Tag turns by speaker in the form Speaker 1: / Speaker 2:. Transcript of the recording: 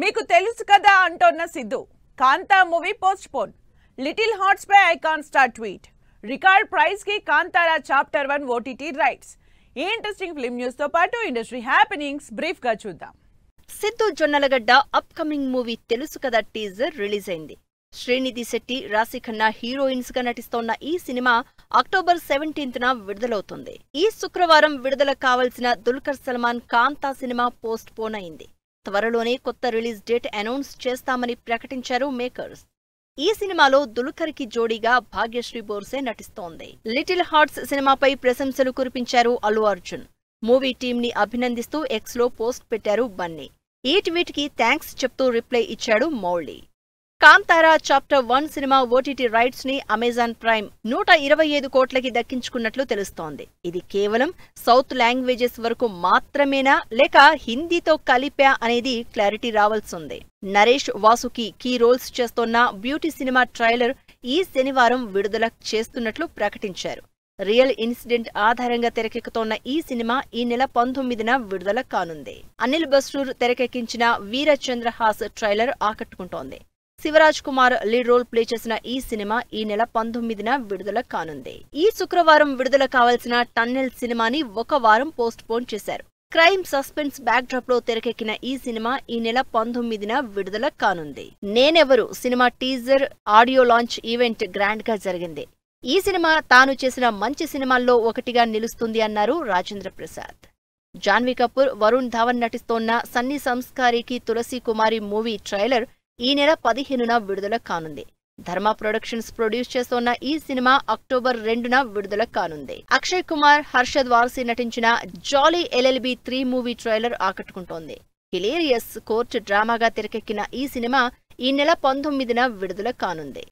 Speaker 1: మీకు తెలుసు కదా అంటోన్న Siddhu Kantha movie postpone little hearts పై icon star tweet record price కి కాంతారా చాప్టర్ 1 ఓటీటీ రైట్స్ ఈ ఇంట్రెస్టింగ్ ఫిల్మ్ న్యూస్ తో పాటు ఇండస్ట్రీ హ్యాపెనింగ్స్ బ్రీఫ్ గా చూద్దాం.
Speaker 2: సిద్ధు జొన్నలగడ్డ అప్కమింగ్ మూవీ తెలుసు కదా టీజర్ రిలీజ్ అయింది. శ్రీనిధి శెట్టి, రాశి ఖన్నా హీరోయిన్స్ గా నటిస్తోన్న ఈ సినిమా అక్టోబర్ 17న విడుదలవుతుంది. ఈ శుక్రవారం విడుదల కావాల్సిన దుల్కర్ సల్మాన్ కాంతా సినిమా పోస్ట్ పోన్ అయింది. త్వరలోనే కొత్త రిలీజ్ డేట్ అనౌన్స్ చేస్తామని ప్రకటించారు మేకర్స్. ఈ సినిమాలో దుల్కర్ కి జోడీగా భాగ్యశ్రీ బోర్సే నటిస్తోంది. లిటిల్ హార్ట్స్ సినిమాపై ప్రశంసలు కురిపించారు అల్లు అర్జున్. మూవీ టీమ్ ని అభినందిస్తూ ఎక్స్ లో పోస్ట్ పెట్టారు బన్నీ. ఈ ట్వీట్ కి థ్యాంక్స్ చెప్తూ రిప్లై ఇచ్చాడు Mouli. Kantara chapter 1 cinema OTT rights ని అమెజాన్ ప్రైమ్ 125 కోట్లకి దక్కించుకున్నట్లు తెలుస్తోంది. ఇది కేవలం సౌత్ లాంగ్వేజెస్ వరకు మాత్రమేనా లేక హిందీతో కలిపా అనేది క్లారిటీ రావాల్సింది. నరేష్ వాసుకి కీ రోల్స్ చేస్తోన్న బ్యూటీ సినిమా ట్రైలర్ ఈ శనివారం విడుదల చేస్తున్నట్లు ప్రకటించారు. రియల్ ఇన్సిడెంట్ ఆధారంగా తెరకెక్కుతోన్న ఈ సినిమా ఈ నెల 19న విడుదల కానుంది. అనిల్ బస్రూర్ తెరకెక్కించిన వీరచంద్రహాస్ ట్రైలర్ ఆకట్టుకుంటోంది. Shivaraj Kumar lead role play చేసిన ఈ సినిమా ఈ నెల 19న విడుదల కానుంది. ఈ శుక్రవారం విడుదల కావాల్సిన టన్నెల్ సినిమాని ఒక వారం పోస్ట్ పోన్ చేశారు. క్రైమ్ సస్పెన్స్ బ్యాక్ డ్రాప్ లో తెరకెక్కిన ఈ సినిమా ఈ నెల 19న విడుదల కానుంది. నేనెవరు cinema teaser audio launch event grand గా జరిగింది. ఈ సినిమా తాను చేసిన మంచి సినిమాల్లో ఒకటిగా నిలుస్తుంది అన్నారు రాజేంద్ర ప్రసాద్. జాన్వీ కపూర్, వరుణ్ ధావన్ నటిస్తోన్న సన్నీ సంస్కారికి తులసి కుమారి మూవీ ట్రైలర్ ఈ నెల 15న విడుదల కానుంది. ధర్మ ప్రొడక్షన్స్ ప్రొడ్యూస్ చేస్తోన్న ఈ సినిమా అక్టోబర్ 2న విడుదల కానుంది. అక్షయ్ కుమార్, హర్షద్ వార్సీ నటించిన జాలీ LLB 3 మూవీ ట్రైలర్ ఆకట్టుకుంటోంది. హిలేరియస్ కోర్టు డ్రామాగా తెరకెక్కిన ఈ సినిమా ఈ నెల 19న విడుదల కానుంది.